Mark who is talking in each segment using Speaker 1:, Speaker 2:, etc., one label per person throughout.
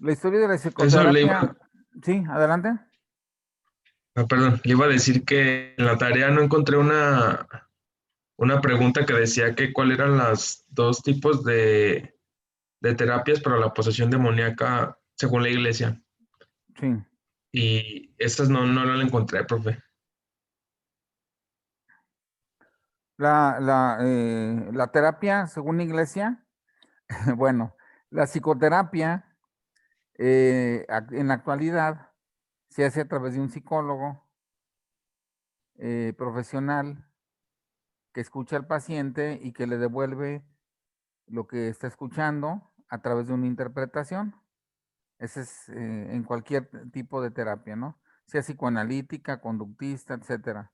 Speaker 1: La historia de la
Speaker 2: Eso le iba,
Speaker 1: psicoterapia, sí, adelante.
Speaker 2: perdón, le iba a decir que en la tarea no encontré una pregunta que decía que cuáles eran las dos tipos de terapias para la posesión demoníaca según la iglesia.
Speaker 1: Sí.
Speaker 2: Y esas no la encontré, profe.
Speaker 1: La terapia, según la iglesia, bueno, la psicoterapia en la actualidad se hace a través de un psicólogo profesional que escucha al paciente y que le devuelve lo que está escuchando a través de una interpretación. Ese es en cualquier tipo de terapia, ¿no? Sea psicoanalítica, conductista, etcétera.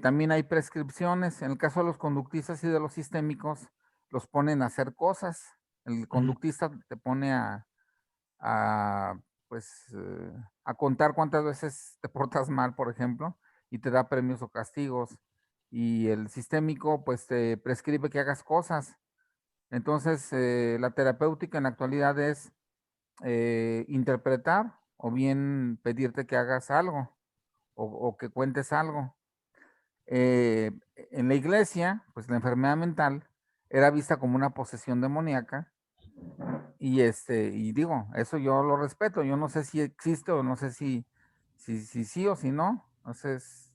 Speaker 1: También hay prescripciones. En el caso de los conductistas y de los sistémicos, los ponen a hacer cosas. El
Speaker 2: Ujú.
Speaker 1: conductista te pone a, pues, a contar cuántas veces te portas mal, por ejemplo, y te da premios o castigos. Y el sistémico, pues, te prescribe que hagas cosas. Entonces, la terapéutica en la actualidad es interpretar o bien pedirte que hagas algo o que cuentes algo. En la iglesia, pues la enfermedad mental era vista como una posesión demoníaca y digo, eso yo lo respeto, yo no sé si existe o no sé si sí o si no, ese es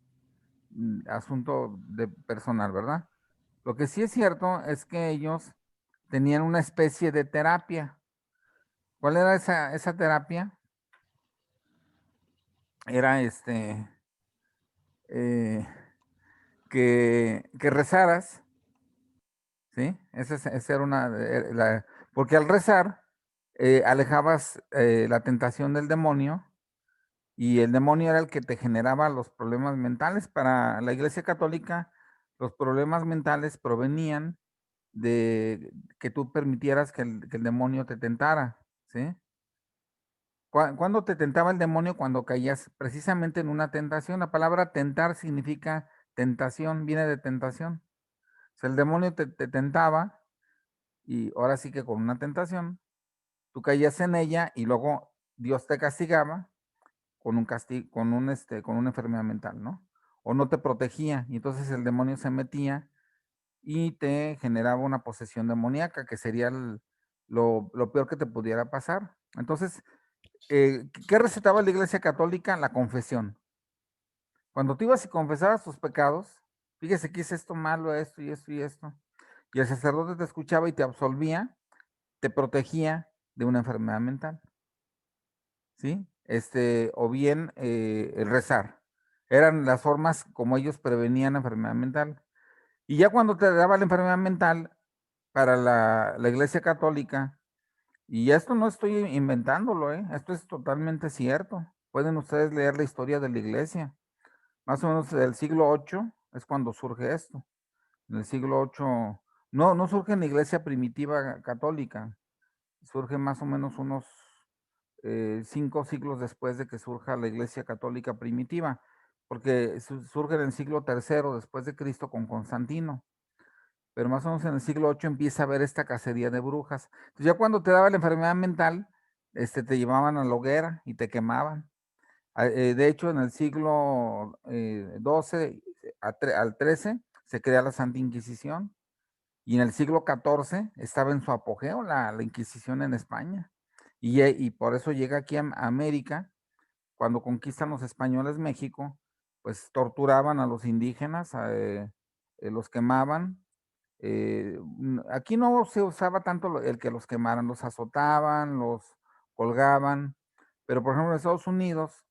Speaker 1: asunto de personal, ¿verdad? Lo que sí es cierto es que ellos tenían una especie de terapia. ¿Cuál era esa terapia? Era eh, que rezaras, ¿sí? Esa era porque al rezar alejabas la tentación del demonio y el demonio era el que te generaba los problemas mentales. Para la Iglesia Católica, los problemas mentales provenían de que tú permitieras que el demonio te tentara, ¿sí? ¿Cuándo te tentaba el demonio? Cuando caías precisamente en una tentación. La palabra tentar significa tentación, viene de tentación. O sea, el demonio te tentaba y ahora sí que con una tentación, tú caías en ella y luego Dios te castigaba con un castigo, con una enfermedad mental, ¿no? O no te protegía y entonces el demonio se metía y te generaba una posesión demoníaca, que sería lo peor que te pudiera pasar. Entonces, ¿qué recetaba la Iglesia Católica? La confesión. Cuando tú ibas y confesabas tus pecados, fíjese que hice esto malo, esto y esto y esto, y el sacerdote te escuchaba y te absolvía, te protegía de una enfermedad mental, ¿sí? O bien el rezar. Eran las formas como ellos prevenían la enfermedad mental. Y ya cuando te daba la enfermedad mental para la Iglesia Católica, y esto no estoy inventándolo, esto es totalmente cierto. Pueden ustedes leer la historia de la Iglesia. Más o menos del siglo VIII es cuando surge esto. En el siglo VIII, no surge en la Iglesia primitiva católica, surge más o menos unos 5 siglos después de que surja la Iglesia Católica primitiva, porque surge en el siglo III después de Cristo con Constantino, pero más o menos en el siglo VIII empieza a haber esta cacería de brujas. Entonces ya cuando te daba la enfermedad mental, te llevaban a la hoguera y te quemaban. De hecho, en el siglo XII al XIII se crea la Santa Inquisición y en el siglo XIV estaba en su apogeo la Inquisición en España. Y por eso llega aquí a América. Cuando conquistan los españoles México, pues torturaban a los indígenas, los quemaban. Aquí no se usaba tanto el que los quemaran, los azotaban, los colgaban, pero por ejemplo en Estados Unidos,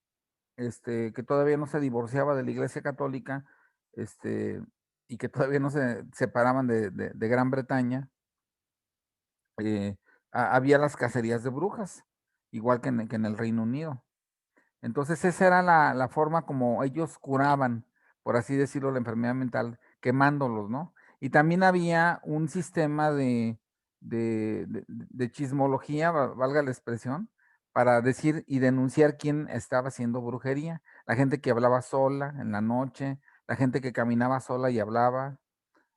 Speaker 1: que todavía no se divorciaba de la Iglesia Católica, este, y que todavía no se separaban de Gran Bretaña, eh, había las cacerías de brujas, igual que en el Reino Unido. Entonces esa era la forma como ellos curaban, por así decirlo, la enfermedad mental, quemándolos, ¿no? Y también había un sistema de chismología, valga la expresión, para decir y denunciar quién estaba haciendo brujería. La gente que hablaba sola en la noche, la gente que caminaba sola y hablaba,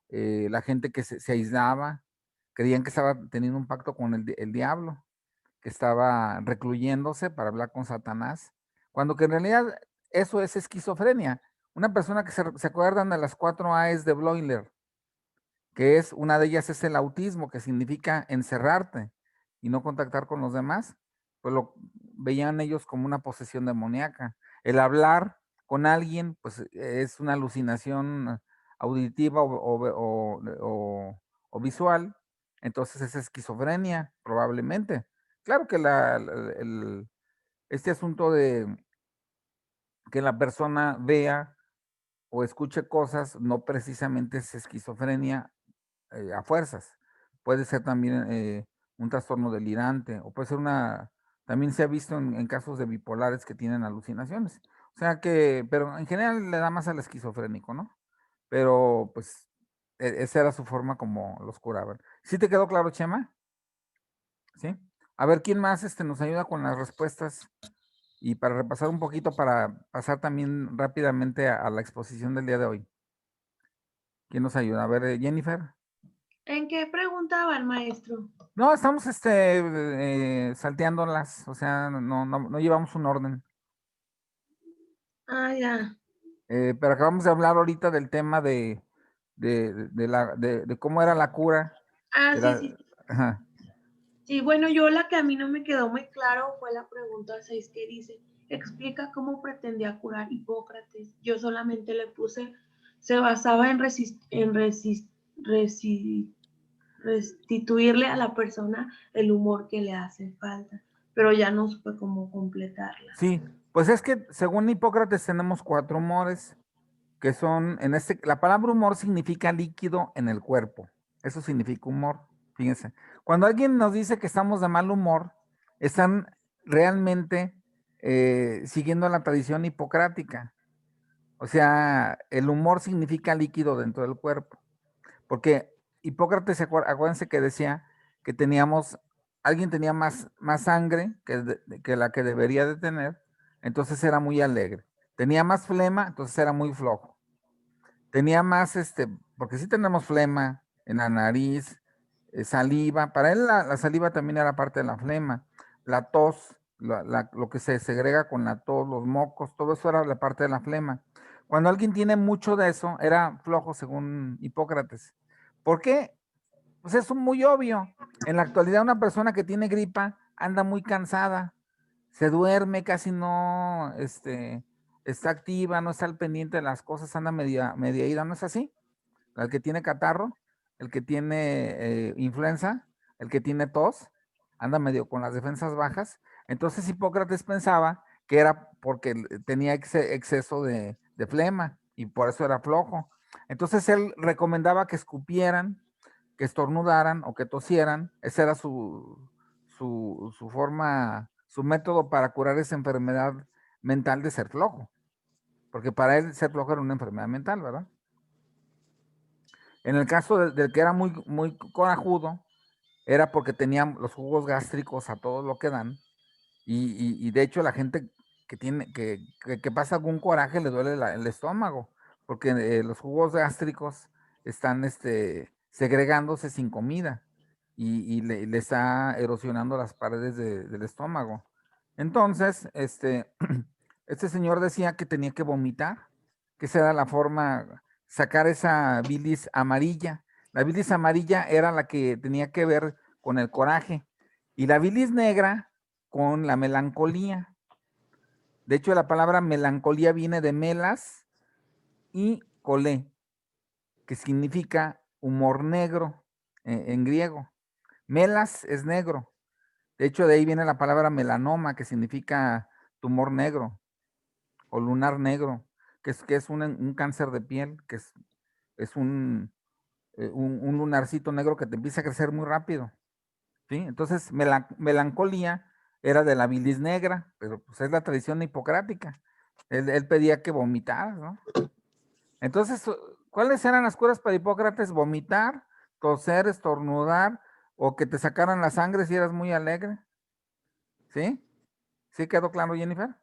Speaker 1: la gente que se aislaba, creían que estaba teniendo un pacto con el diablo. que estaba recluyéndose para hablar con Satanás, cuando que en realidad eso es esquizofrenia. Una persona que se acuerdan de las 4 A's de Bloiler, que es una de ellas es el autismo, que significa encerrarte y no contactar con los demás, pues lo veían ellos como una posesión demoníaca. El hablar con alguien, pues es una alucinación auditiva o visual, entonces es esquizofrenia, probablemente. Claro que este asunto de que la persona vea o escuche cosas no precisamente es esquizofrenia a fuerzas. Puede ser también un trastorno delirante o puede ser también se ha visto en casos de bipolares que tienen alucinaciones. O sea que, pero en general le da más al esquizofrénico, ¿no? Pero pues esa era su forma como los curaban. ¿Sí te quedó claro, Chema? ¿Sí? A ver, ¿quién más nos ayuda con las respuestas? Y para repasar un poquito, para pasar también rápidamente a la exposición del día de hoy. ¿Quién nos ayuda? A ver, Jennifer.
Speaker 3: ¿En qué preguntaban, maestro?
Speaker 1: No, estamos salteándolas, o sea, no llevamos un orden.
Speaker 3: Ah, ya.
Speaker 1: Pero acabamos de hablar ahorita del tema de cómo era la cura.
Speaker 3: Ah,
Speaker 1: de
Speaker 3: sí,
Speaker 1: la-
Speaker 3: sí.
Speaker 1: ajá.
Speaker 3: Sí, bueno, yo la que a mí no me quedó muy claro fue la pregunta 6 que dice, explica cómo pretendía curar Hipócrates. Yo solamente le puse, se basaba en, restituirle a la persona el humor que le hace falta, pero ya no supe cómo completarla.
Speaker 1: Sí, pues es que según Hipócrates tenemos 4 humores, que son, la palabra humor significa líquido en el cuerpo. Eso significa humor, fíjense. Cuando alguien nos dice que estamos de mal humor, están realmente siguiendo la tradición hipocrática. O sea, el humor significa líquido dentro del cuerpo. Porque Hipócrates, acuérdense que decía que alguien tenía más sangre que la que debería de tener, entonces era muy alegre. Tenía más flema, entonces era muy flojo. Tenía más, porque sí tenemos flema en la nariz, saliva. Para él la saliva también era parte de la flema. La tos, lo que se segrega con la tos, los mocos, todo eso era la parte de la flema. Cuando alguien tiene mucho de eso, era flojo según Hipócrates. ¿Por qué? Pues es muy obvio. En la actualidad una persona que tiene gripa anda muy cansada, se duerme, casi no, está activa, no está al pendiente de las cosas, anda media ida, ¿no es así? El que tiene catarro, el que tiene influenza, el que tiene tos, anda medio con las defensas bajas. Entonces Hipócrates pensaba que era porque tenía exceso de flema y por eso era flojo. Entonces él recomendaba que escupieran, que estornudaran o que tosieran. Ese era su forma, su método para curar esa enfermedad mental de ser flojo. Porque para él ser flojo era una enfermedad mental, ¿verdad? En el caso del que era muy corajudo, era porque tenía los jugos gástricos a todo lo que dan. Y de hecho la gente que pasa algún coraje le duele el estómago, porque los jugos gástricos están segregándose sin comida y le está erosionando las paredes del estómago. Entonces, este señor decía que tenía que vomitar, que esa era la forma, sacar esa bilis amarilla. La bilis amarilla era la que tenía que ver con el coraje y la bilis negra con la melancolía. De hecho, la palabra melancolía viene de melas y colé, que significa humor negro en griego. Melas es negro. De hecho, de ahí viene la palabra melanoma, que significa tumor negro o lunar negro, que es un cáncer de piel, que es un lunarcito negro que te empieza a crecer muy rápido. ¿Sí? Entonces, melancolía era de la bilis negra, pero pues es la tradición hipocrática. Él pedía que vomitar, ¿no? Entonces, ¿cuáles eran las curas para Hipócrates? Vomitar, toser, estornudar, o que te sacaran la sangre si eras muy alegre. ¿Sí? ¿Sí quedó claro, Jennifer?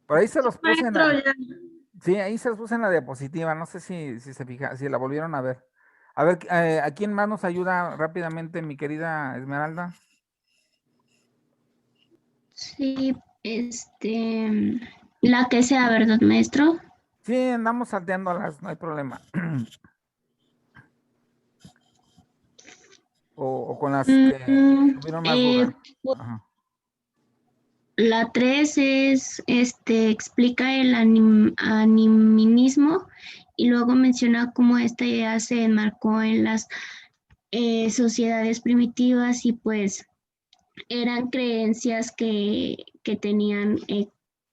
Speaker 1: Por ahí se los puse
Speaker 3: Maestro, ya.
Speaker 1: sí, ahí se los puse en la diapositiva, no sé si se fija, si la volvieron a ver. A ver, ¿a quién más nos ayuda rápidamente, mi querida Esmeralda?
Speaker 4: Sí, la que sea, ¿verdad, maestro?
Speaker 1: Sí, andamos salteándolas, no hay problema. O con las que tuvieron más duda. Ajá.
Speaker 4: La 3 es, explica el animismo y luego menciona cómo esta idea se enmarcó en las sociedades primitivas y pues eran creencias que tenían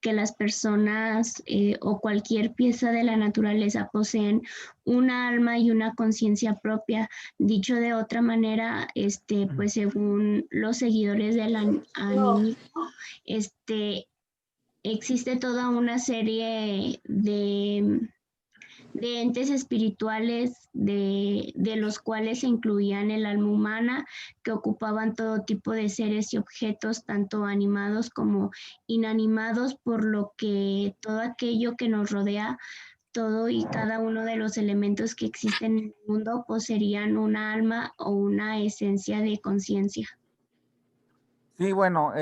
Speaker 4: que las personas o cualquier pieza de la naturaleza poseen una alma y una conciencia propia. Dicho de otra manera, pues según los seguidores del animismo, existe toda una serie de entes espirituales de los cuales se incluían el alma humana, que ocupaban todo tipo de seres y objetos, tanto animados como inanimados, por lo que todo aquello que nos rodea, todo y cada uno de los elementos que existen en el mundo poseerían una alma o una esencia de conciencia.
Speaker 1: Sí, bueno,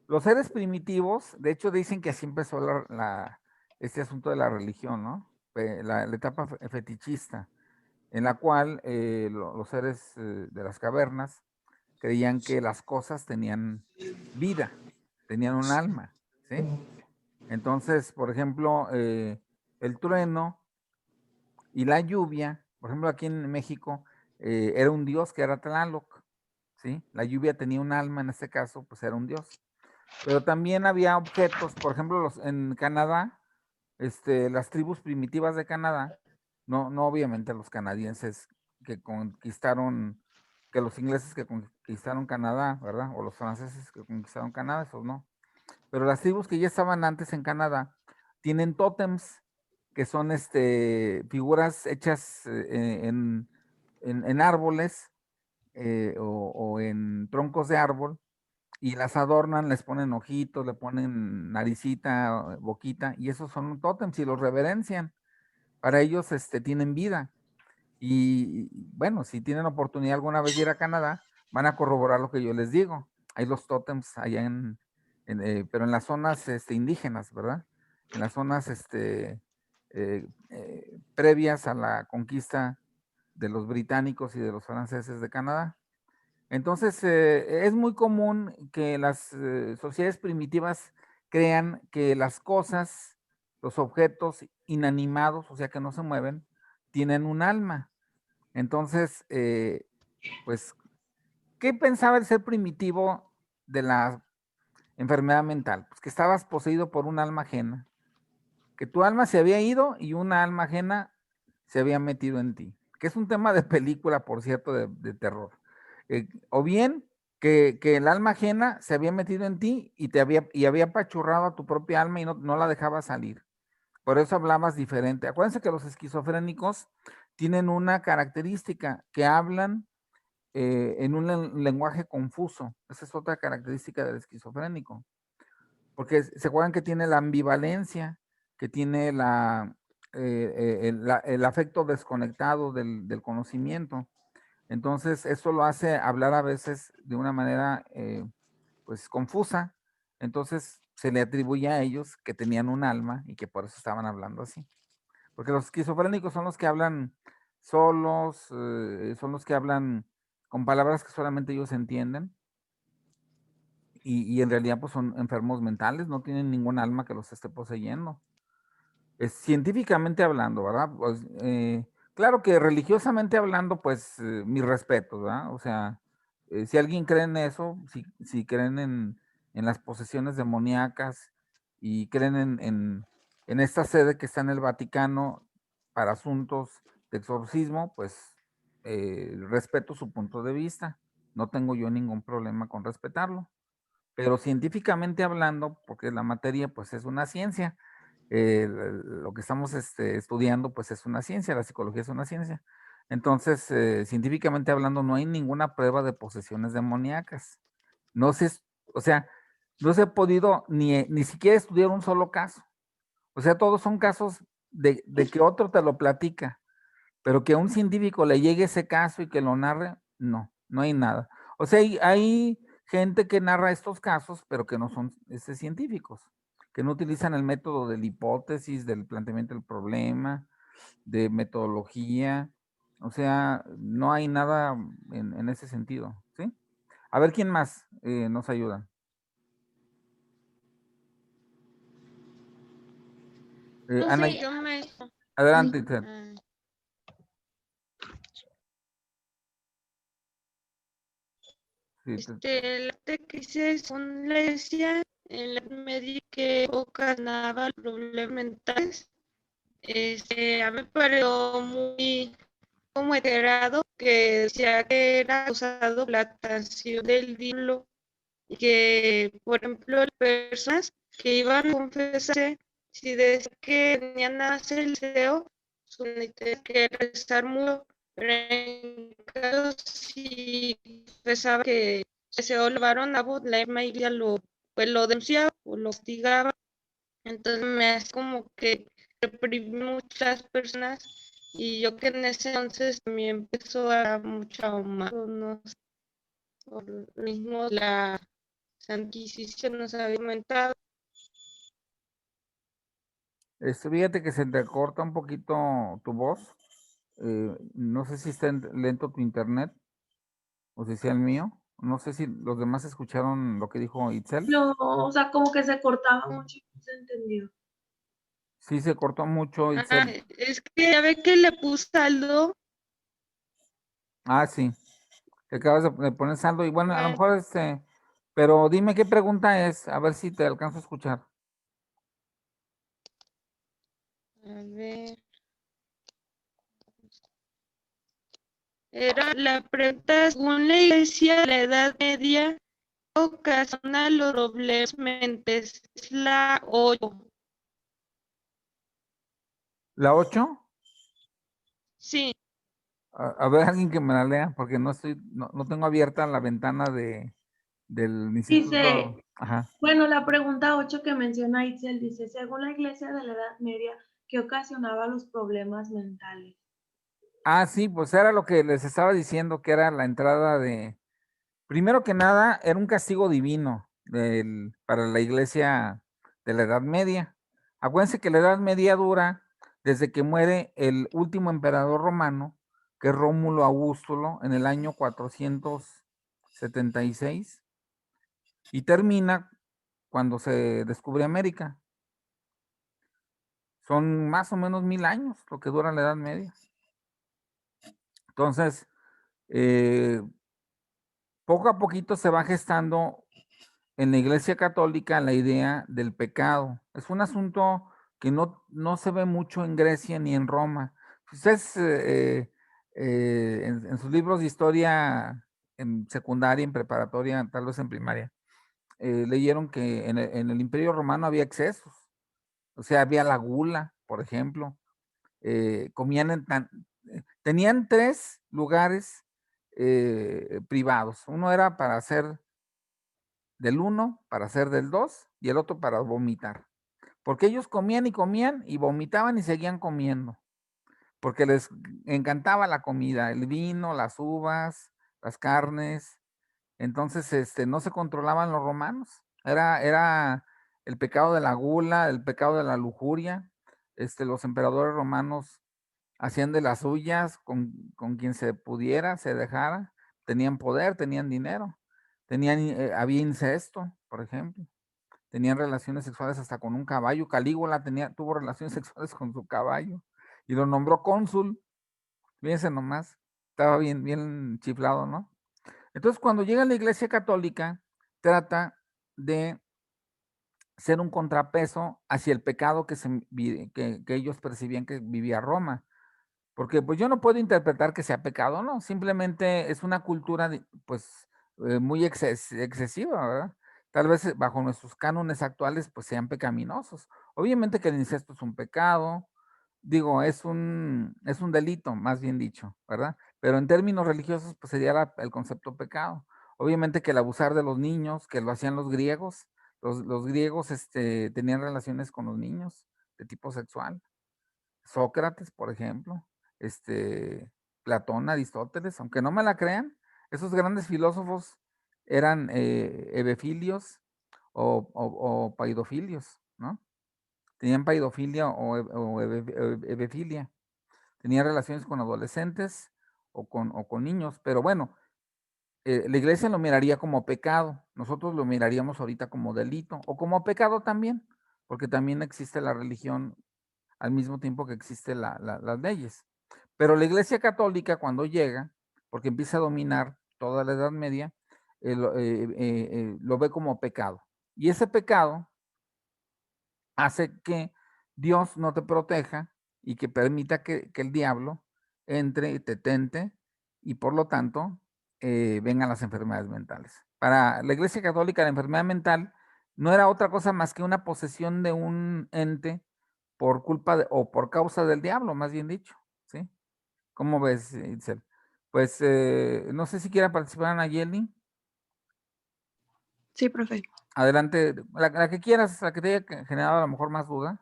Speaker 1: los seres primitivos, de hecho, dicen que así empezó este asunto de la religión, ¿no? La etapa fetichista, en la cual los seres de las cavernas creían que las cosas tenían vida, tenían un alma, ¿sí? Entonces, por ejemplo, el trueno y la lluvia, por ejemplo, aquí en México, era un dios que era Tlaloc, ¿sí? La lluvia tenía un alma, en este caso, pues era un dios. Pero también había objetos, por ejemplo, en Canadá, las tribus primitivas de Canadá, no obviamente los canadienses que conquistaron, que los ingleses que conquistaron Canadá, ¿verdad? O los franceses que conquistaron Canadá, esos no. Pero las tribus que ya estaban antes en Canadá tienen tótems, que son figuras hechas en árboles o en troncos de árbol, y las adornan, les ponen ojitos, le ponen naricita, boquita, y esos son tótems y los reverencian. Para ellos tienen vida. Y bueno, si tienen oportunidad alguna vez de ir a Canadá, van a corroborar lo que yo les digo. Hay los tótems allá pero en las zonas indígenas, ¿verdad? En las zonas previas a la conquista de los británicos y de los franceses de Canadá. Entonces, es muy común que las sociedades primitivas crean que las cosas, los objetos inanimados, o sea, que no se mueven, tienen un alma. Entonces, pues, ¿qué pensaba el ser primitivo de la enfermedad mental? Pues que estabas poseído por un alma ajena, que tu alma se había ido y una alma ajena se había metido en ti, que es un tema de película, por cierto, de terror. O bien que el alma ajena se había metido en ti y había apachurrado a tu propia alma y no la dejaba salir. Por eso hablabas diferente. Acuérdense que los esquizofrénicos tienen una característica, que hablan en un lenguaje confuso. Esa es otra característica del esquizofrénico. Porque se acuerdan que tiene la ambivalencia, que tiene el afecto desconectado del conocimiento. Entonces, eso lo hace hablar a veces de una manera, pues, confusa. Entonces, se le atribuye a ellos que tenían un alma y que por eso estaban hablando así. Porque los esquizofrénicos son los que hablan solos, son los que hablan con palabras que solamente ellos entienden. Y en realidad, pues, son enfermos mentales, no tienen ningún alma que los esté poseyendo. Científicamente hablando, ¿verdad? Pues, claro que religiosamente hablando, pues mis respetos, ¿verdad? O sea, si alguien cree en eso, si creen en las posesiones demoníacas y creen en esta sede que está en el Vaticano para asuntos de exorcismo, pues respeto su punto de vista. No tengo yo ningún problema con respetarlo. Pero científicamente hablando, porque la materia pues es una ciencia, lo que estamos estudiando pues es una ciencia, la psicología es una ciencia. Entonces, científicamente hablando, no hay ninguna prueba de posesiones demoníacas. No se, o sea, no se ha podido ni siquiera estudiar un solo caso. O sea, todos son casos de que otro te lo platica, pero que a un científico le llegue ese caso y que lo narre, no hay nada. O sea, hay gente que narra estos casos, pero que no son científicos, que no utilizan el método de la hipótesis, del planteamiento del problema, de metodología. O sea, no hay nada en ese sentido, ¿sí? A ver, ¿quién más nos ayuda?
Speaker 5: No
Speaker 1: Ana,
Speaker 5: sé, yo maestro.
Speaker 1: adelante, Itzel.
Speaker 5: Ah,
Speaker 1: Sí,
Speaker 5: la crisis con la iglesia en la media que ocasionaba problemas mentales. A mí me pareció muy como enterado que decía que era causado por la tentación del diablo y que, por ejemplo, las personas que iban a confesarse, si decían que tenían a hacer el deseo, su necesidad que era estar mudo, pero en caso si confesaba que se lo llevaron a cabo, la misma iglesia pues lo denunciaba o lo castigaba. Entonces me hace como que reprimí muchas personas y yo que en ese entonces también empezó a dar mucho más, no sé, por lo mismo la Santa Inquisición nos había aumentado.
Speaker 1: Fíjate que se te corta un poquito tu voz. No sé si está lento tu internet o si sea el mío. No sé si los demás escucharon lo que dijo Itzel.
Speaker 3: No, o sea, como que se cortaba mucho y no se entendió.
Speaker 1: Sí, se cortó mucho,
Speaker 5: Ah,
Speaker 1: Itzel.
Speaker 5: es que ya ve que le puse saldo.
Speaker 1: Ah, sí. Que acabas de poner saldo y bueno, a lo
Speaker 5: Bueno,
Speaker 1: mejor pero dime qué pregunta es, a ver si te alcanzo a escuchar.
Speaker 5: a ver. Era la pregunta, según la iglesia, la Edad Media ocasiona los problemas mentales. Es la 8.
Speaker 1: ¿La 8?
Speaker 5: Sí,
Speaker 1: A ver, alguien que me la lea, porque no tengo abierta la ventana del
Speaker 3: Dice,
Speaker 1: instituto. Ajá.
Speaker 3: bueno, la pregunta 8 que menciona Itzel dice, según la iglesia de la Edad Media, ¿qué ocasionaba los problemas mentales?
Speaker 1: Ah, sí, pues era lo que les estaba diciendo, que era la entrada primero que nada, era un castigo divino para la iglesia de la Edad Media. Acuérdense que la Edad Media dura desde que muere el último emperador romano, que es Rómulo Augustulo, en el año 476, y termina cuando se descubre América. Son más o menos 1000 años lo que dura la Edad Media. Entonces, poco a poquito se va gestando en la Iglesia Católica la idea del pecado. Es un asunto que no se ve mucho en Grecia ni en Roma. Ustedes en sus libros de historia en secundaria, en preparatoria, tal vez en primaria, leyeron que en el Imperio Romano había excesos. O sea, había la gula, por ejemplo. Comían tenían 3 lugares privados. Uno era para hacer del 1, para hacer del 2 y el otro para vomitar. Porque ellos comían y vomitaban y seguían comiendo. Porque les encantaba la comida, el vino, las uvas, las carnes. Entonces, no se controlaban los romanos. Era el pecado de la gula, el pecado de la lujuria. Los emperadores romanos hacían de las suyas con quien se pudiera, se dejara. Tenían poder, tenían dinero. Había incesto, por ejemplo. Tenían relaciones sexuales hasta con un caballo. Calígula tuvo relaciones sexuales con su caballo y lo nombró cónsul. Fíjense nomás, estaba bien, bien chiflado, ¿no? Entonces, cuando llega la Iglesia Católica, trata de ser un contrapeso hacia el pecado que ellos percibían que vivía Roma. Porque pues yo no puedo interpretar que sea pecado, no, simplemente es una cultura pues muy excesiva, ¿verdad? Tal vez bajo nuestros cánones actuales pues sean pecaminosos. Obviamente que el incesto es un pecado, digo, es un delito, más bien dicho, ¿verdad? Pero en términos religiosos pues sería el concepto pecado. Obviamente que el abusar de los niños, que lo hacían los griegos, los griegos tenían relaciones con los niños de tipo sexual. Sócrates, por ejemplo, Platón, Aristóteles, aunque no me la crean, esos grandes filósofos eran hebefilios o paidofilios, ¿no? Tenían paidofilia o hebefilia. Tenían relaciones con adolescentes o con niños, pero bueno, la iglesia lo miraría como pecado, nosotros lo miraríamos ahorita como delito o como pecado también, porque también existe la religión al mismo tiempo que existen las leyes. Pero la iglesia católica cuando llega, porque empieza a dominar toda la Edad Media, lo ve como pecado. Y ese pecado hace que Dios no te proteja y que permita que el diablo entre y te tente y por lo tanto vengan las enfermedades mentales. Para la Iglesia Católica la enfermedad mental no era otra cosa más que una posesión de un ente por culpa o por causa del diablo, más bien dicho, ¿sí? ¿Cómo ves, Itzel? Pues no sé si quiera participar, Nayeli.
Speaker 3: Sí, profe.
Speaker 1: Adelante, la que quieras, la que te haya generado a lo mejor más duda.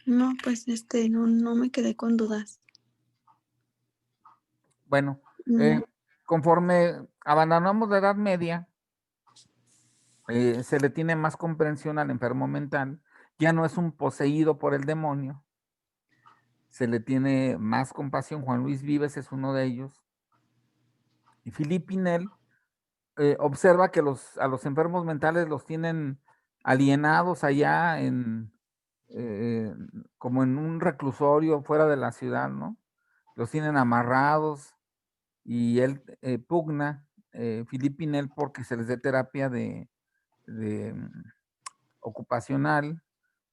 Speaker 6: No, pues no me quedé con dudas.
Speaker 1: Bueno,
Speaker 6: No.
Speaker 1: conforme abandonamos la Edad Media, se le tiene más comprensión al enfermo mental, ya no es un poseído por el demonio, se le tiene más compasión. Juan Luis Vives es uno de ellos. Y Philippe Pinel observa que a los enfermos mentales los tienen alienados allá como en un reclusorio fuera de la ciudad, ¿no? Los tienen amarrados y él pugna, Philippe Pinel, porque se les dé terapia de ocupacional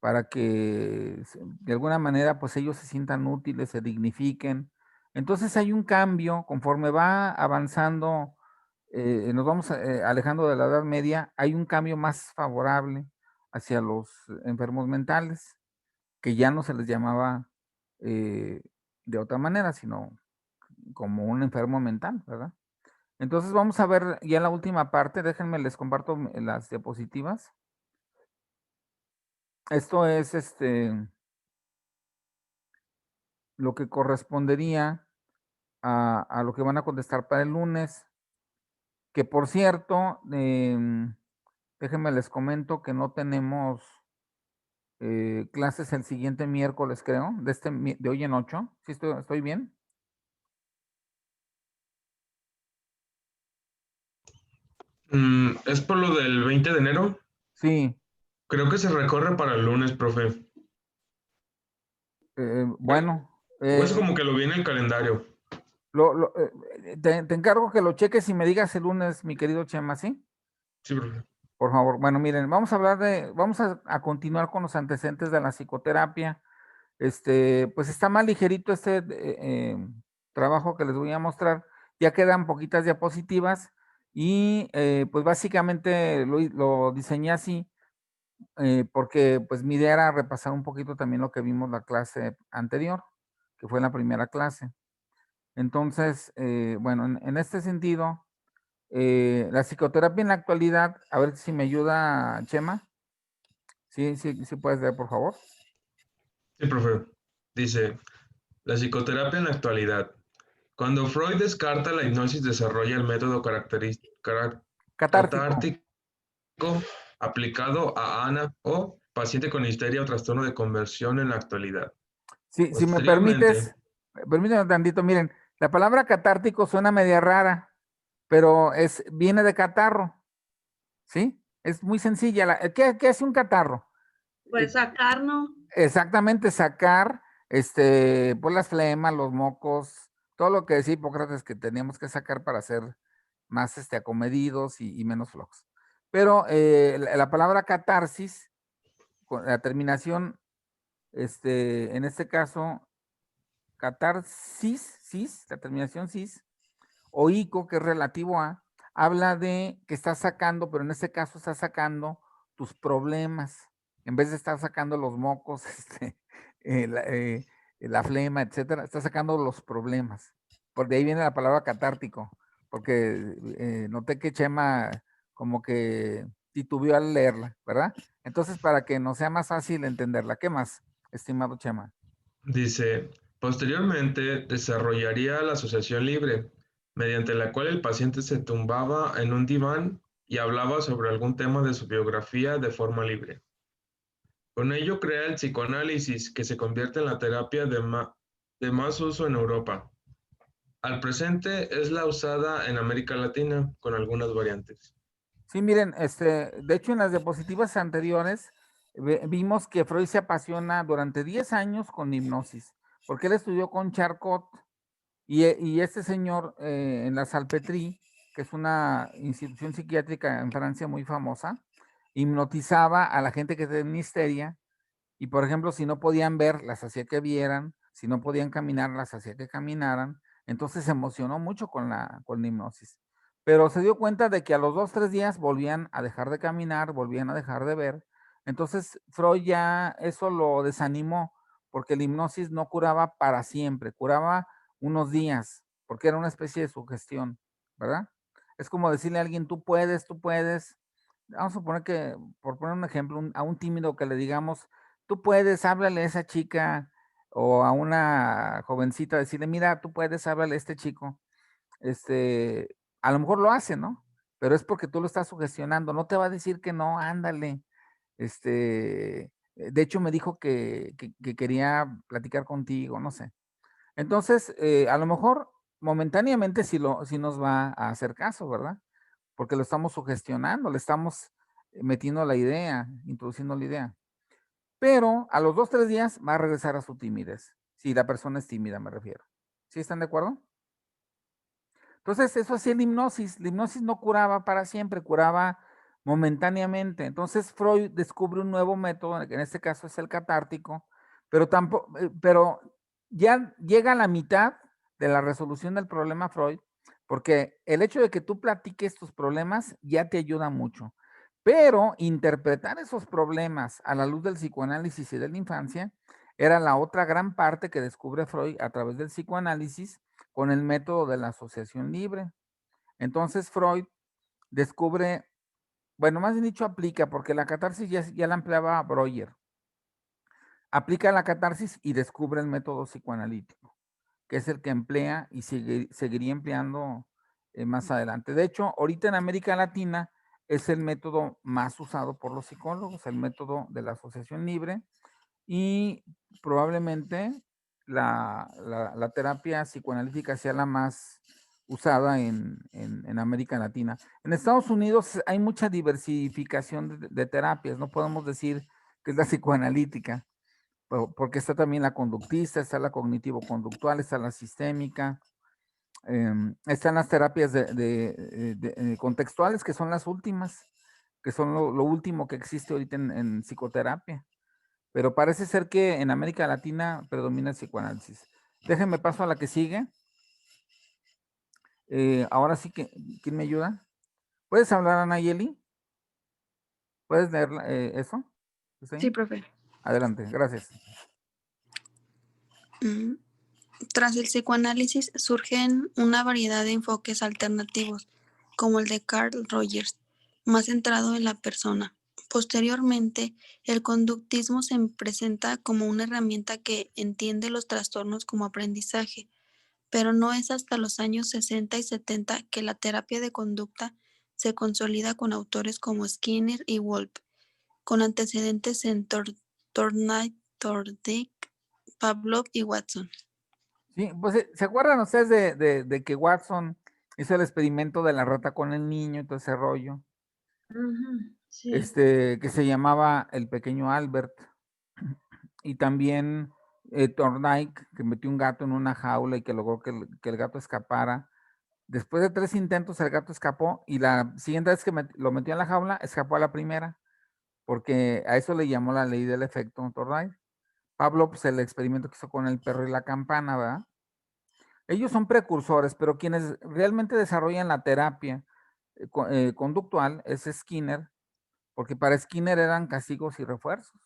Speaker 1: para que de alguna manera pues ellos se sientan útiles, se dignifiquen. Entonces hay un cambio conforme va avanzando, nos vamos alejando de la Edad Media, hay un cambio más favorable hacia los enfermos mentales, que ya no se les llamaba de otra manera, sino como un enfermo mental, ¿verdad? Entonces vamos a ver ya la última parte, déjenme les comparto las diapositivas. Esto es lo que correspondería a lo que van a contestar para el lunes, que por cierto, déjenme les comento que no tenemos clases el siguiente miércoles, creo, de hoy en 8. ¿Sí estoy bien?
Speaker 2: ¿Es por lo del 20 de enero?
Speaker 1: Sí,
Speaker 2: Creo que se recorre para el lunes, profe.
Speaker 1: bueno,
Speaker 2: O eso como que lo vi en el calendario.
Speaker 1: te encargo que lo cheques y me digas el lunes, mi querido Chema, ¿sí?
Speaker 2: Sí, profe.
Speaker 1: Por favor. Bueno, miren, vamos a continuar con los antecedentes de la psicoterapia. Pues está más ligerito trabajo que les voy a mostrar. Ya quedan poquitas diapositivas y pues básicamente lo diseñé así porque pues mi idea era repasar un poquito también lo que vimos la clase anterior, que fue la primera clase. Entonces, bueno, en este sentido, la psicoterapia en la actualidad, a ver si me ayuda Chema. Sí, puedes ver, por favor.
Speaker 2: Sí, profe. Dice, la psicoterapia en la actualidad. Cuando Freud descarta la hipnosis, desarrolla el método
Speaker 1: Catártico.
Speaker 2: catártico aplicado a Ana o paciente con histeria o trastorno de conversión en la actualidad.
Speaker 1: Si me
Speaker 2: Posteriormente,
Speaker 1: permíteme tantito, miren, la palabra catártico suena media rara, pero viene de catarro, ¿sí? Es muy sencilla. ¿Qué hace un catarro?
Speaker 3: Pues sacar, ¿no?
Speaker 1: Exactamente, sacar, pues las flemas, los mocos, todo lo que decía Hipócrates que teníamos que sacar para ser más acomedidos y menos flojos. Pero la palabra catarsis, con la terminación, en este caso, catarsis, la terminación cis, o ico, que es relativo a, habla de que estás sacando, pero en este caso estás sacando tus problemas, en vez de estar sacando los mocos, la flema, etcétera, estás sacando los problemas. Por de ahí viene la palabra catártico, porque noté que Chema como que titubeó al leerla, ¿verdad? Entonces, para que nos sea más fácil entenderla, ¿qué más, estimado Chema?
Speaker 2: dice, posteriormente desarrollaría la asociación libre, mediante la cual el paciente se tumbaba en un diván y hablaba sobre algún tema de su biografía de forma libre. Con ello crea el psicoanálisis, que se convierte en la terapia de más uso en Europa. Al presente es la usada en América Latina, con algunas variantes.
Speaker 1: Sí, miren, de hecho en las diapositivas anteriores vimos que Freud se apasiona durante 10 años con hipnosis, porque él estudió con Charcot y este señor en la Salpêtrière, que es una institución psiquiátrica en Francia muy famosa, hipnotizaba a la gente que tenía histeria y, por ejemplo, si no podían ver, las hacía que vieran, si no podían caminar, las hacía que caminaran. Entonces se emocionó mucho con la hipnosis. Pero se dio cuenta de que a los 2, 3 días volvían a dejar de caminar, volvían a dejar de ver. Entonces Freud ya eso lo desanimó, porque la hipnosis no curaba para siempre, curaba unos días, porque era una especie de sugestión, ¿verdad? Es como decirle a alguien, tú puedes, tú puedes. Vamos a suponer que, por poner un ejemplo, a un tímido que le digamos, tú puedes, háblale a esa chica, o a una jovencita, decirle, mira, tú puedes, háblale a este chico. A lo mejor lo hace, ¿no? Pero es porque tú lo estás sugestionando, no te va a decir que no, ándale. De hecho me dijo que quería platicar contigo, no sé. Entonces, a lo mejor momentáneamente sí nos va a hacer caso, ¿verdad? Porque lo estamos sugestionando, le estamos metiendo la idea, introduciendo la idea. Pero a los 2, 3 días va a regresar a su timidez. Si la persona es tímida, me refiero. ¿Sí están de acuerdo? Entonces, eso hacía la hipnosis. La hipnosis no curaba para siempre, curaba momentáneamente. Entonces, Freud descubre un nuevo método, que en este caso es el catártico, pero ya llega a la mitad de la resolución del problema Freud, porque el hecho de que tú platiques tus problemas ya te ayuda mucho. Pero interpretar esos problemas a la luz del psicoanálisis y de la infancia era la otra gran parte que descubre Freud a través del psicoanálisis con el método de la asociación libre. Entonces Freud descubre, bueno, más bien dicho aplica, porque la catarsis ya la empleaba Breuer. Aplica la catarsis y descubre el método psicoanalítico, que es el que emplea y seguiría empleando más adelante. De hecho, ahorita en América Latina es el método más usado por los psicólogos, el método de la asociación libre, y probablemente la terapia psicoanalítica sea la más usada en América Latina. En Estados Unidos hay mucha diversificación de terapias, no podemos decir que es la psicoanalítica, porque está también la conductista, está la cognitivo-conductual, está la sistémica, están las terapias contextuales, que son las últimas, que son lo último que existe ahorita en psicoterapia. Pero parece ser que en América Latina predomina el psicoanálisis. Déjenme paso a la que sigue. Ahora sí que, ¿quién me ayuda? ¿Puedes hablar, Anayeli? ¿Puedes leer eso?
Speaker 6: Sí, profe.
Speaker 1: Adelante, gracias.
Speaker 6: Tras el psicoanálisis surgen una variedad de enfoques alternativos, como el de Carl Rogers, más centrado en la persona. Posteriormente, el conductismo se presenta como una herramienta que entiende los trastornos como aprendizaje, pero no es hasta los años 60 y 70 que la terapia de conducta se consolida con autores como Skinner y Wolff, con antecedentes en Thorndike, Pavlov y Watson.
Speaker 1: Sí, pues ¿se acuerdan ustedes de que Watson hizo el experimento de la rata con el niño y todo ese rollo?
Speaker 3: Sí.
Speaker 1: Que se llamaba El Pequeño Albert. Y también Thorndike, que metió un gato en una jaula y que logró que el gato escapara. Después de 3 intentos, el gato escapó y la siguiente vez que lo metió en la jaula, escapó a la primera, porque a eso le llamó la ley del efecto Thorndike. Pablo, pues el experimento que hizo con el perro y la campana, ¿verdad? Ellos son precursores, pero quienes realmente desarrollan la terapia conductual es Skinner, porque para Skinner eran castigos y refuerzos.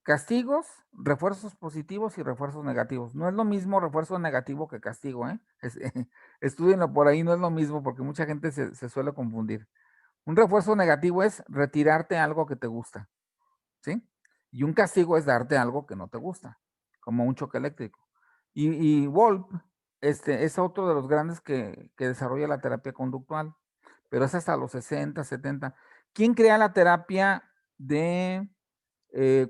Speaker 1: Castigos, refuerzos positivos y refuerzos negativos. No es lo mismo refuerzo negativo que castigo, ¿eh? Estúdienlo por ahí, no es lo mismo porque mucha gente se suele confundir. Un refuerzo negativo es retirarte algo que te gusta, ¿sí? Y un castigo es darte algo que no te gusta, como un choque eléctrico. Y Wolff es otro de los grandes que desarrolla la terapia conductual, pero es hasta los 60, 70. ¿Quién crea la terapia de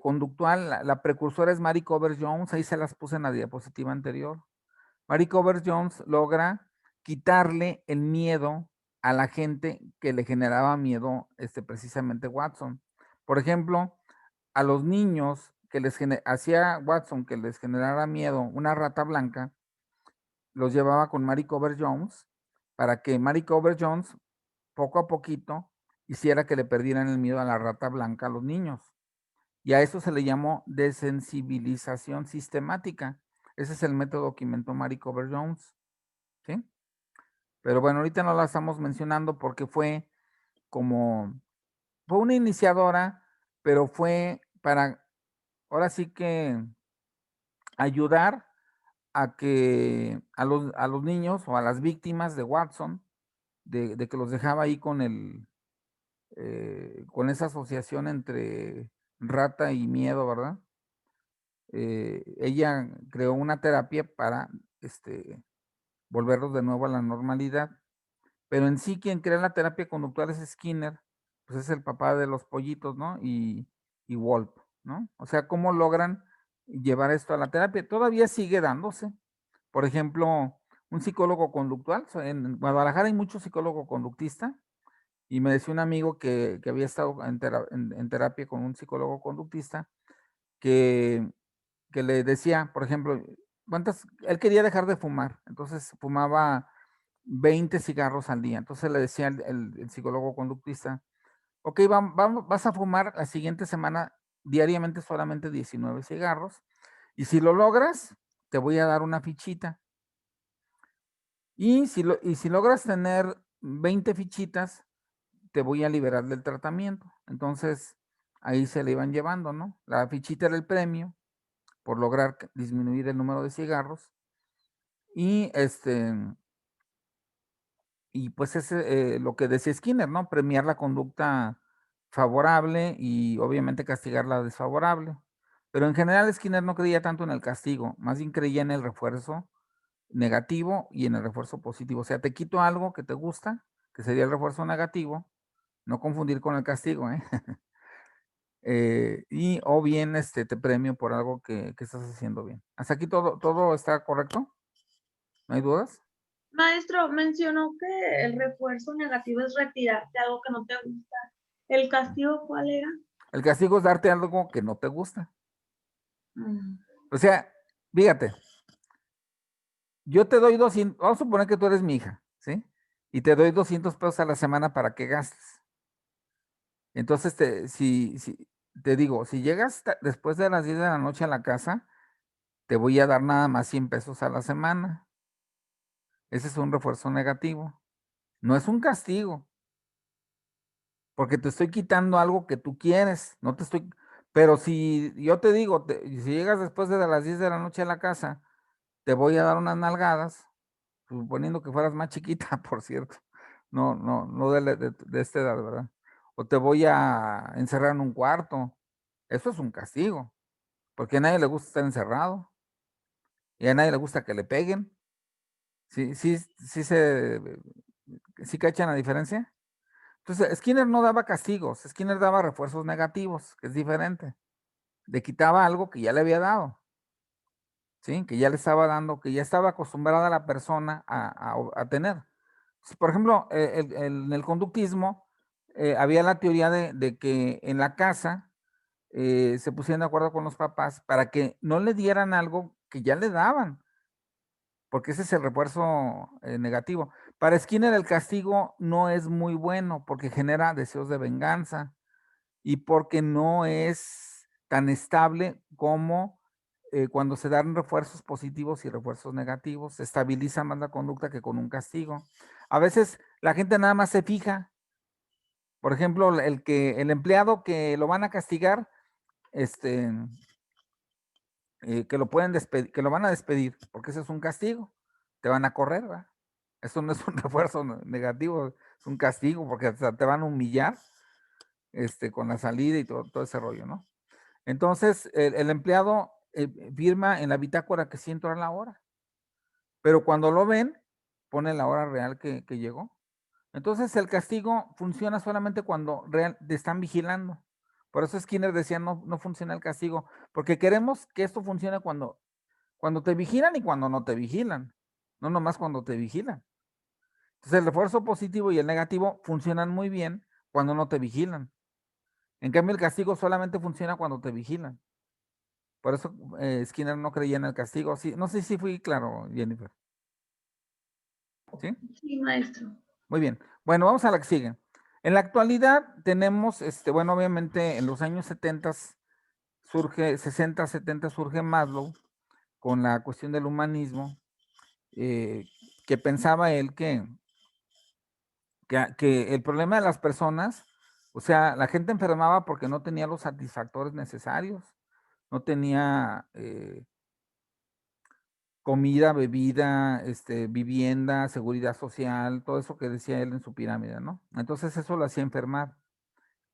Speaker 1: conductual? La precursora es Mary Covers Jones, ahí se las puse en la diapositiva anterior. Mary Covers Jones logra quitarle el miedo a la gente que le generaba miedo precisamente Watson. Por ejemplo, a los niños que hacía Watson que les generara miedo una rata blanca, los llevaba con Mary Covers Jones para que Mary Covers Jones poco a poquito hiciera que le perdieran el miedo a la rata blanca a los niños. Y a eso se le llamó desensibilización sistemática. Ese es el método que inventó Mary Covers Jones. ¿Sí? Pero bueno, ahorita no la estamos mencionando porque fue una iniciadora, pero fue para, ahora sí que ayudar a que a los niños o a las víctimas de Watson, de que los dejaba ahí con con esa asociación entre rata y miedo, ¿verdad? Ella creó una terapia para volverlos de nuevo a la normalidad. Pero en sí, quien crea la terapia conductual es Skinner, pues es el papá de los pollitos, ¿no? Y Wolf, ¿no? O sea, ¿cómo logran llevar esto a la terapia? Todavía sigue dándose. Por ejemplo, un psicólogo conductual, en Guadalajara hay mucho psicólogo conductista, y me decía un amigo que había estado en terapia con un psicólogo conductista, que le decía, por ejemplo, él quería dejar de fumar, entonces fumaba 20 cigarros al día. Entonces le decía el psicólogo conductista, ok, vas a fumar la siguiente semana diariamente solamente 19 cigarros, y si lo logras, te voy a dar una fichita. Y si logras tener 20 fichitas, te voy a liberar del tratamiento. Entonces, ahí se le iban llevando, ¿no? La fichita era el premio por lograr disminuir el número de cigarros. Y y pues es lo que decía Skinner, ¿no? Premiar la conducta favorable y obviamente castigar la desfavorable. Pero en general Skinner no creía tanto en el castigo, más bien creía en el refuerzo negativo y en el refuerzo positivo. O sea, te quito algo que te gusta, que sería el refuerzo negativo, no confundir con el castigo, ¿eh? Y o bien te premio por algo que estás haciendo bien. ¿Hasta aquí todo está correcto? ¿No hay dudas?
Speaker 3: Maestro, mencionó que el refuerzo negativo es retirarte algo que no te gusta. ¿El castigo cuál era?
Speaker 1: El castigo es darte algo que no te gusta.
Speaker 3: Mm.
Speaker 1: O sea, fíjate, yo te doy 200, vamos a suponer que tú eres mi hija, ¿sí? Y te doy 200 pesos a la semana para que gastes. Entonces, si te digo, si llegas después de las 10 de la noche a la casa, te voy a dar nada más 100 pesos a la semana. Ese es un refuerzo negativo. No es un castigo, porque te estoy quitando algo que tú quieres. No te estoy. Pero si yo te digo, si llegas después de las 10 de la noche a la casa, te voy a dar unas nalgadas, suponiendo que fueras más chiquita, por cierto. No de esta edad, ¿verdad? O te voy a encerrar en un cuarto. Eso es un castigo, porque a nadie le gusta estar encerrado y a nadie le gusta que le peguen. ¿Sí cachan la diferencia? Entonces, Skinner no daba castigos, Skinner daba refuerzos negativos, que es diferente. Le quitaba algo que ya le había dado, ¿sí? Que ya le estaba dando, que ya estaba acostumbrada la persona a tener. Por ejemplo, en el conductismo había la teoría de que en la casa se pusieran de acuerdo con los papás para que no le dieran algo que ya le daban, porque ese es el refuerzo negativo. Para Skinner el castigo no es muy bueno porque genera deseos de venganza y porque no es tan estable como cuando se dan refuerzos positivos y refuerzos negativos. Se estabiliza más la conducta que con un castigo. A veces la gente nada más se fija. Por ejemplo, el empleado que lo van a castigar, que lo pueden despedir, que lo van a despedir, porque ese es un castigo. Te van a correr, ¿verdad? Eso no es un refuerzo negativo, es un castigo, porque hasta te van a humillar con la salida y todo ese rollo, ¿no? Entonces, el empleado firma en la bitácora que sí entró a la hora. pero cuando lo ven, pone la hora real que llegó. Entonces el castigo funciona solamente cuando te están vigilando. Por eso Skinner decía, no funciona el castigo, porque queremos que esto funcione cuando te vigilan y cuando no te vigilan, no nomás cuando te vigilan. Entonces el refuerzo positivo y el negativo funcionan muy bien cuando no te vigilan. En cambio el castigo solamente funciona cuando te vigilan. Por eso Skinner no creía en el castigo. Sí, no sé si fui claro, Jennifer. ¿Sí?
Speaker 3: Sí, maestro.
Speaker 1: Muy bien. Bueno, vamos a la que sigue. En la actualidad tenemos, bueno, obviamente en los años 70 surge, 60, 70 surge Maslow con la cuestión del humanismo, que pensaba él que el problema de las personas, o sea, la gente enfermaba porque no tenía los satisfactores necesarios, no tenía comida, bebida, vivienda, seguridad social, todo eso que decía él en su pirámide, ¿no? Entonces eso lo hacía enfermar.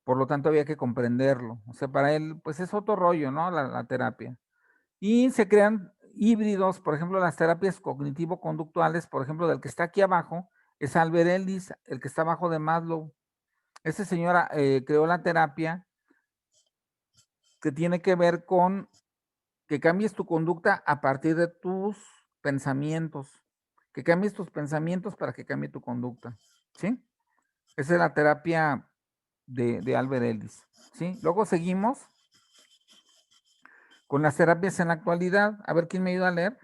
Speaker 1: Por lo tanto, había que comprenderlo. O sea, para él, pues es otro rollo, ¿no? La terapia. Y se crean híbridos, por ejemplo, las terapias cognitivo-conductuales, por ejemplo, del que está aquí abajo, es Albert Ellis, el que está abajo de Maslow. Ese señor creó la terapia que tiene que ver con que cambies tu conducta a partir de tus pensamientos, que cambies tus pensamientos para que cambie tu conducta, ¿sí? Esa es la terapia de Albert Ellis, ¿sí? Luego seguimos con las terapias en la actualidad. A ver, ¿quién me ayuda a leer?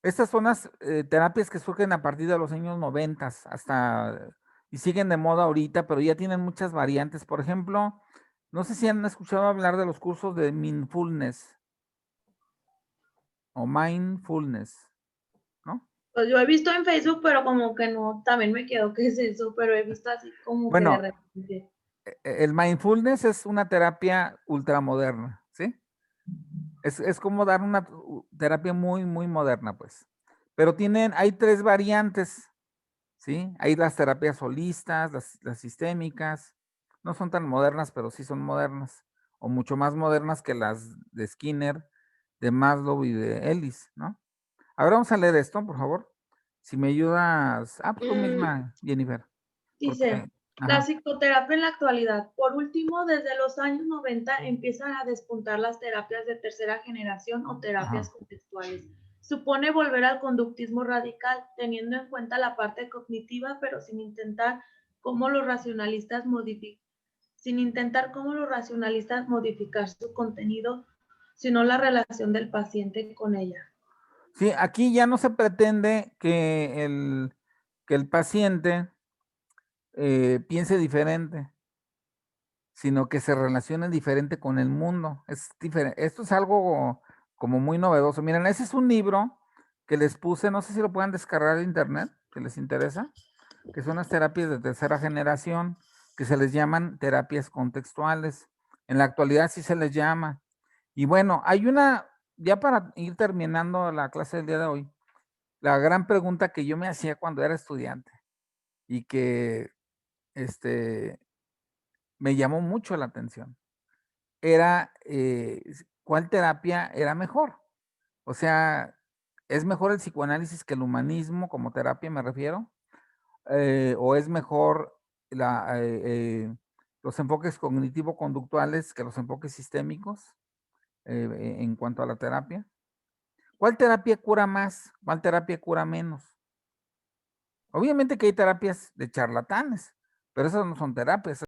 Speaker 1: Estas son las terapias que surgen a partir de los años 90 hasta, y siguen de moda ahorita, pero ya tienen muchas variantes. Por ejemplo, no sé si han escuchado hablar de los cursos de mindfulness o mindfulness, ¿no?
Speaker 3: Pues yo he visto en Facebook, pero como que no, también me quedo qué es eso, pero he visto así como que de
Speaker 1: Bueno,
Speaker 3: repente.
Speaker 1: el mindfulness es una terapia ultramoderna, ¿sí? Es como dar una terapia muy, muy moderna, pues. Pero hay 3 variantes, ¿sí? Hay las terapias holistas, las sistémicas, no son tan modernas, pero sí son modernas, o mucho más modernas que las de Skinner, de Maslow y de Ellis, ¿no? Ahora vamos a leer esto, por favor. Si me ayudas, pues tú misma, Jennifer.
Speaker 3: Dice, la
Speaker 1: Ajá.
Speaker 3: psicoterapia en la actualidad. Por último, desde los años 90 empiezan a despuntar las terapias de tercera generación o terapias
Speaker 1: Ajá.
Speaker 3: contextuales. Supone volver al conductismo radical, teniendo en cuenta la parte cognitiva, pero sin intentar cómo los racionalistas modificar su contenido, sino la relación del paciente con ella.
Speaker 1: Sí, aquí ya no se pretende que el paciente piense diferente, sino que se relacione diferente con el mundo. Es diferente. Esto es algo como muy novedoso. Miren, ese es un libro que les puse, no sé si lo pueden descargar de internet, que les interesa, que son las terapias de tercera generación, que se les llaman terapias contextuales. En la actualidad sí se les llama. Y bueno, hay una, ya para ir terminando la clase del día de hoy, la gran pregunta que yo me hacía cuando era estudiante y que me llamó mucho la atención era cuál terapia era mejor. O sea, ¿es mejor el psicoanálisis que el humanismo como terapia, me refiero? ¿O es mejor los enfoques cognitivo-conductuales que los enfoques sistémicos en cuanto a la terapia? ¿Cuál terapia cura más? ¿Cuál terapia cura menos? Obviamente que hay terapias de charlatanes, pero esas no son terapias.